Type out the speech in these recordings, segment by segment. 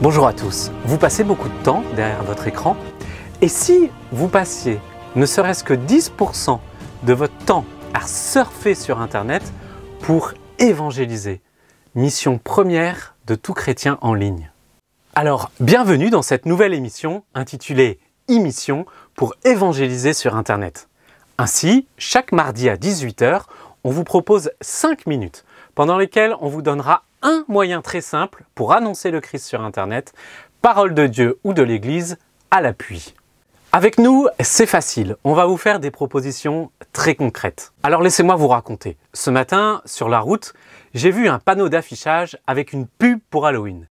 Bonjour à tous, vous passez beaucoup de temps derrière votre écran et si vous passiez ne serait-ce que 10% de votre temps à surfer sur Internet pour évangéliser, mission première de tout chrétien en ligne. Alors, bienvenue dans cette nouvelle émission intitulée E-Mission pour évangéliser sur Internet. Ainsi, chaque mardi à 18 h, on vous propose 5 minutes pendant lesquelles on vous donnera un moyen très simple pour annoncer le Christ sur Internet, parole de Dieu ou de l'Église à l'appui. Avec nous, c'est facile, on va vous faire des propositions très concrètes. Alors laissez-moi vous raconter. Ce matin, sur la route, j'ai vu un panneau d'affichage avec une pub pour Halloween.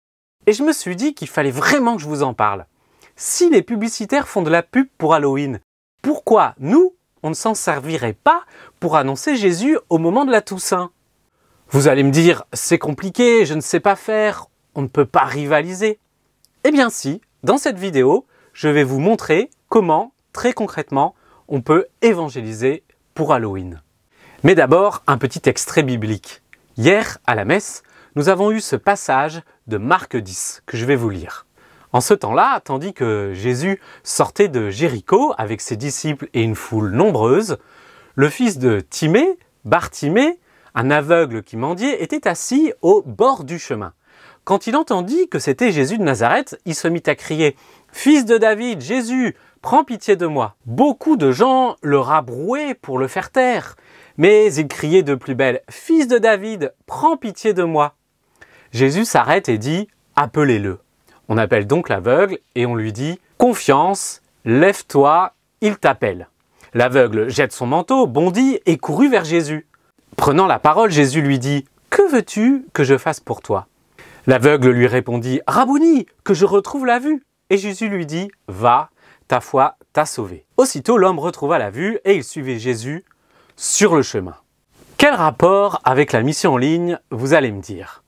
Et je me suis dit qu'il fallait vraiment que je vous en parle. Si les publicitaires font de la pub pour Halloween, pourquoi nous, on ne s'en servirait pas pour annoncer Jésus au moment de la Toussaint ? Vous allez me dire, c'est compliqué, je ne sais pas faire, on ne peut pas rivaliser. Eh bien si, dans cette vidéo, je vais vous montrer comment, très concrètement, on peut évangéliser pour Halloween. Mais d'abord, un petit extrait biblique. Hier, à la messe, nous avons eu ce passage de Marc 10 que je vais vous lire. En ce temps-là, tandis que Jésus sortait de Jéricho avec ses disciples et une foule nombreuse, le fils de Timée, Bartimée, un aveugle qui mendiait, était assis au bord du chemin. Quand il entendit que c'était Jésus de Nazareth, il se mit à crier « Fils de David, Jésus, prends pitié de moi !» Beaucoup de gens le rabrouaient pour le faire taire, mais il criait de plus belle « Fils de David, prends pitié de moi !» Jésus s'arrête et dit « Appelez-le !» On appelle donc l'aveugle et on lui dit « Confiance, lève-toi, il t'appelle !» L'aveugle jette son manteau, bondit et courut vers Jésus. Prenant la parole, Jésus lui dit « Que veux-tu que je fasse pour toi ?» L'aveugle lui répondit « Rabouni, que je retrouve la vue !» Et Jésus lui dit « Va, ta foi t'a sauvé. » Aussitôt l'homme retrouva la vue et il suivait Jésus sur le chemin. Quel rapport avec la mission en ligne, vous allez me dire?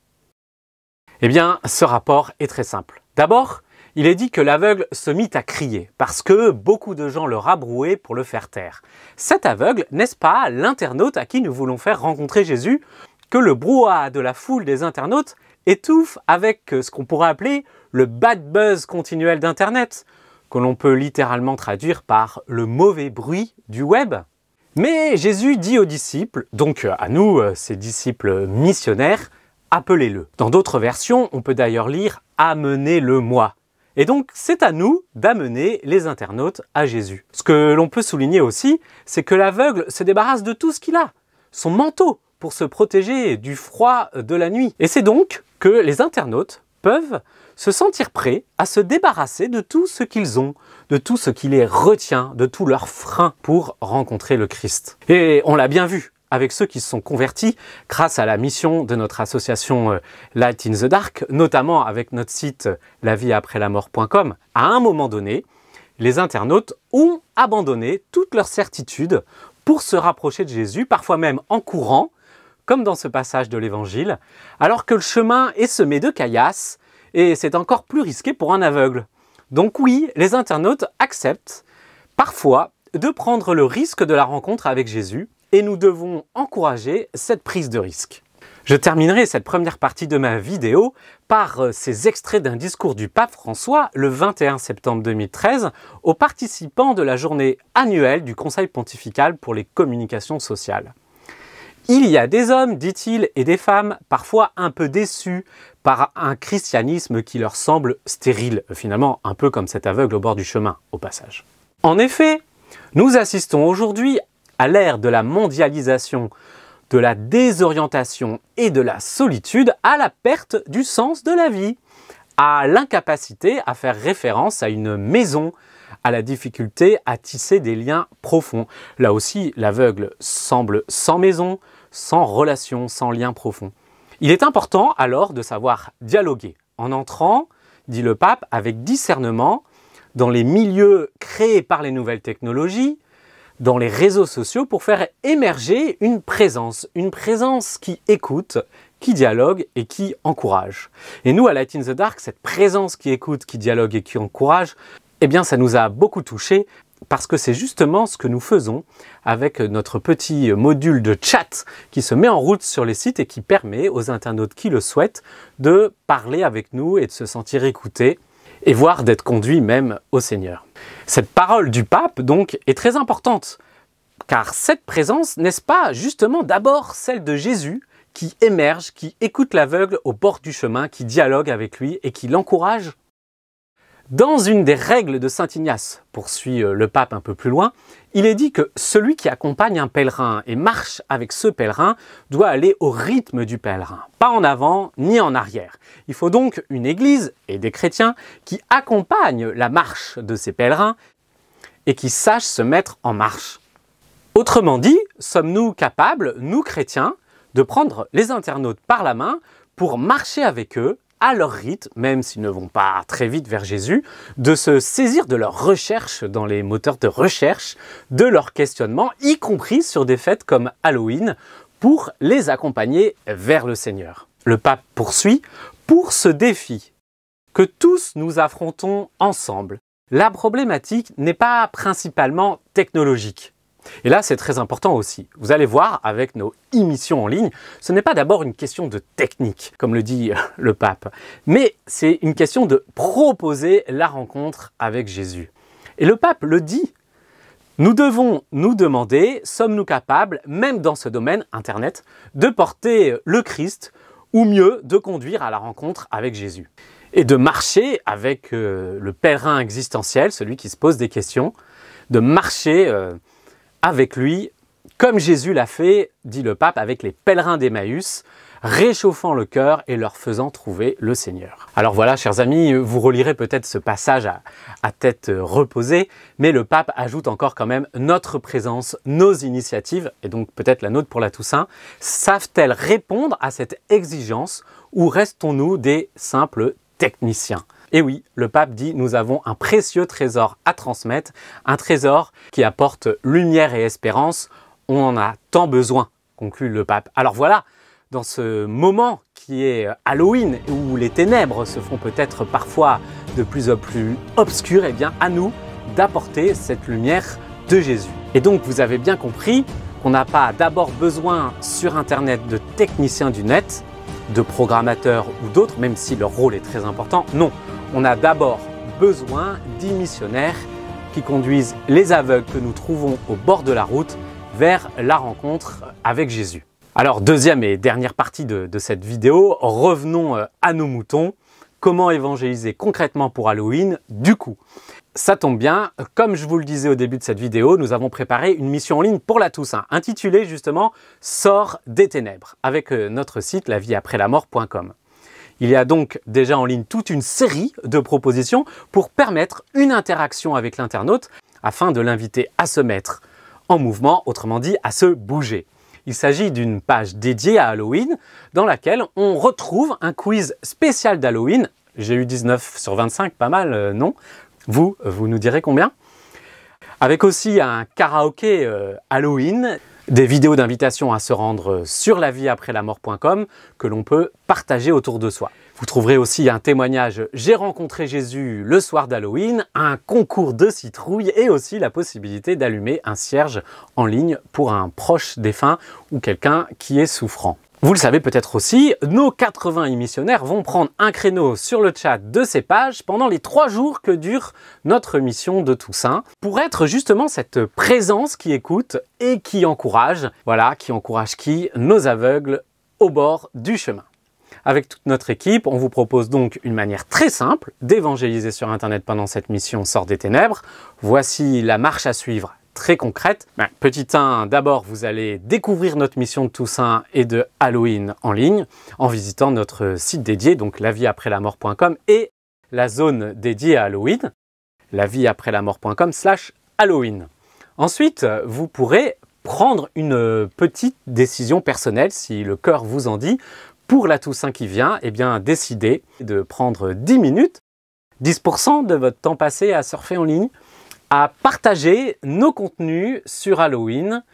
Eh bien, ce rapport est très simple. D'abord, il est dit que l'aveugle se mit à crier parce que beaucoup de gens le rabrouaient pour le faire taire. Cet aveugle, n'est-ce pas l'internaute à qui nous voulons faire rencontrer Jésus, que le brouhaha de la foule des internautes étouffe avec ce qu'on pourrait appeler le bad buzz continuel d'Internet, que l'on peut littéralement traduire par le mauvais bruit du web. Mais Jésus dit aux disciples, donc à nous, ses disciples missionnaires, appelez-le. Dans d'autres versions, on peut d'ailleurs lire « amenez-le-moi ». Et donc, c'est à nous d'amener les internautes à Jésus. Ce que l'on peut souligner aussi, c'est que l'aveugle se débarrasse de tout ce qu'il a, son manteau, pour se protéger du froid de la nuit. Et c'est donc que les internautes peuvent se sentir prêts à se débarrasser de tout ce qu'ils ont, de tout ce qui les retient, de tous leurs freins pour rencontrer le Christ. Et on l'a bien vu avec ceux qui se sont convertis grâce à la mission de notre association Light in the Dark, notamment avec notre site lavieaprèslamort.com. À un moment donné, les internautes ont abandonné toutes leurs certitudes pour se rapprocher de Jésus, parfois même en courant, comme dans ce passage de l'Évangile, alors que le chemin est semé de caillasses et c'est encore plus risqué pour un aveugle. Donc oui, les internautes acceptent parfois de prendre le risque de la rencontre avec Jésus, et nous devons encourager cette prise de risque. Je terminerai cette première partie de ma vidéo par ces extraits d'un discours du pape François le 21 septembre 2013 aux participants de la journée annuelle du Conseil pontifical pour les communications sociales. Il y a des hommes, dit-il, et des femmes parfois un peu déçus par un christianisme qui leur semble stérile, finalement un peu comme cet aveugle au bord du chemin, au passage. En effet, nous assistons aujourd'hui à l'ère de la mondialisation, de la désorientation et de la solitude, à la perte du sens de la vie, à l'incapacité à faire référence à une maison, à la difficulté à tisser des liens profonds. Là aussi, l'aveugle semble sans maison, sans relation, sans lien profond. Il est important alors de savoir dialoguer en entrant, dit le pape, avec discernement dans les milieux créés par les nouvelles technologies, dans les réseaux sociaux pour faire émerger une présence qui écoute, qui dialogue et qui encourage. Et nous, à Light in the Dark, cette présence qui écoute, qui dialogue et qui encourage, eh bien, ça nous a beaucoup touchés parce que c'est justement ce que nous faisons avec notre petit module de chat qui se met en route sur les sites et qui permet aux internautes qui le souhaitent de parler avec nous et de se sentir écoutés et voire d'être conduits même au Seigneur. Cette parole du pape donc est très importante, car cette présence, n'est-ce pas justement d'abord celle de Jésus qui émerge, qui écoute l'aveugle au bord du chemin, qui dialogue avec lui et qui l'encourage? Dans une des règles de saint Ignace, poursuit le pape un peu plus loin, il est dit que celui qui accompagne un pèlerin et marche avec ce pèlerin doit aller au rythme du pèlerin, pas en avant ni en arrière. Il faut donc une église et des chrétiens qui accompagnent la marche de ces pèlerins et qui sachent se mettre en marche. Autrement dit, sommes-nous capables, nous chrétiens, de prendre les internautes par la main pour marcher avec eux à leur rythme, même s'ils ne vont pas très vite vers Jésus, de se saisir de leurs recherches dans les moteurs de recherche, de leurs questionnements, y compris sur des fêtes comme Halloween, pour les accompagner vers le Seigneur. Le pape poursuit, pour ce défi que tous nous affrontons ensemble, la problématique n'est pas principalement technologique. Et là, c'est très important aussi. Vous allez voir, avec nos émissions en ligne, ce n'est pas d'abord une question de technique, comme le dit le pape, mais c'est une question de proposer la rencontre avec Jésus. Et le pape le dit. Nous devons nous demander, sommes-nous capables, même dans ce domaine, Internet, de porter le Christ, ou mieux, de conduire à la rencontre avec Jésus. Et de marcher avec le pèlerin existentiel, celui qui se pose des questions, de marcher avec lui, comme Jésus l'a fait, dit le pape, avec les pèlerins d'Emmaüs, réchauffant le cœur et leur faisant trouver le Seigneur. Alors voilà, chers amis, vous relirez peut-être ce passage à tête reposée, mais le pape ajoute encore quand même notre présence, nos initiatives, et donc peut-être la nôtre pour la Toussaint, savent-elles répondre à cette exigence ou restons-nous des simples techniciens? Et oui, le pape dit, nous avons un précieux trésor à transmettre, un trésor qui apporte lumière et espérance. On en a tant besoin, conclut le pape. Alors voilà, dans ce moment qui est Halloween, où les ténèbres se font peut-être parfois de plus en plus obscures, eh bien à nous d'apporter cette lumière de Jésus. Et donc vous avez bien compris qu'on n'a pas d'abord besoin sur Internet de techniciens du net, de programmateurs ou d'autres, même si leur rôle est très important. Non, on a d'abord besoin dix missionnaires qui conduisent les aveugles que nous trouvons au bord de la route vers la rencontre avec Jésus. Alors, deuxième et dernière partie de cette vidéo, revenons à nos moutons. Comment évangéliser concrètement pour Halloween? Du coup, ça tombe bien, comme je vous le disais au début de cette vidéo, nous avons préparé une mission en ligne pour la Toussaint, intitulée justement « Sors des ténèbres » avec notre site lavieaprèslaMort.com. Il y a donc déjà en ligne toute une série de propositions pour permettre une interaction avec l'internaute afin de l'inviter à se mettre en mouvement, autrement dit à se bouger. Il s'agit d'une page dédiée à Halloween dans laquelle on retrouve un quiz spécial d'Halloween. J'ai eu 19 sur 25, pas mal, non? Vous nous direz combien? Avec aussi un karaoké Halloween, des vidéos d'invitation à se rendre sur lavieaprèslaMort.com que l'on peut partager autour de soi. Vous trouverez aussi un témoignage « J'ai rencontré Jésus le soir d'Halloween », un concours de citrouilles et aussi la possibilité d'allumer un cierge en ligne pour un proche défunt ou quelqu'un qui est souffrant. Vous le savez peut-être aussi, nos 80 émissionnaires vont prendre un créneau sur le chat de ces pages pendant les 3 jours que dure notre mission de Toussaint pour être justement cette présence qui écoute et qui encourage, voilà, qui encourage qui? Nos aveugles au bord du chemin. Avec toute notre équipe, on vous propose donc une manière très simple d'évangéliser sur Internet pendant cette mission Sors des ténèbres. Voici la marche à suivre très concrète. Petit 1, d'abord vous allez découvrir notre mission de Toussaint et de Halloween en ligne en visitant notre site dédié, donc lavieaprèslaMort.com et la zone dédiée à Halloween, lavieaprèslaMort.com/Halloween. Ensuite, vous pourrez prendre une petite décision personnelle, si le cœur vous en dit, pour la Toussaint qui vient, eh bien décidez de prendre 10 minutes, 10% de votre temps passé à surfer en ligne, à partager nos contenus sur Halloween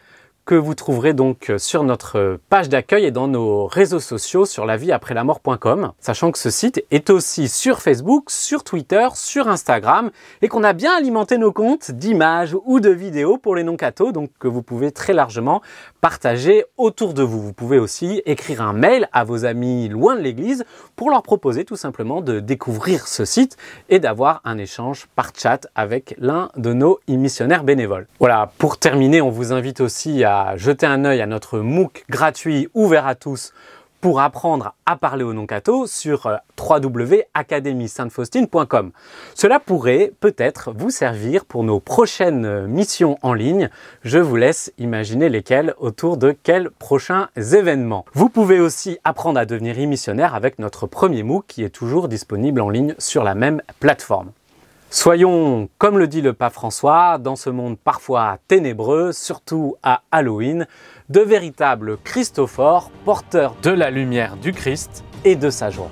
que vous trouverez donc sur notre page d'accueil et dans nos réseaux sociaux sur lavieaprèslamort.com, sachant que ce site est aussi sur Facebook, sur Twitter, sur Instagram et qu'on a bien alimenté nos comptes d'images ou de vidéos pour les non-cathos, donc que vous pouvez très largement partager autour de vous. Vous pouvez aussi écrire un mail à vos amis loin de l'église pour leur proposer tout simplement de découvrir ce site et d'avoir un échange par chat avec l'un de nos missionnaires bénévoles. Voilà, pour terminer, on vous invite aussi à jeter un œil à notre MOOC gratuit ouvert à tous pour apprendre à parler aux non-cathos sur www.academie-sainte-faustine.com. Cela pourrait peut-être vous servir pour nos prochaines missions en ligne. Je vous laisse imaginer lesquelles, autour de quels prochains événements. Vous pouvez aussi apprendre à devenir e-missionnaire avec notre premier MOOC qui est toujours disponible en ligne sur la même plateforme. Soyons, comme le dit le pape François, dans ce monde parfois ténébreux, surtout à Halloween, de véritables Christophores, porteurs de la lumière du Christ et de sa joie.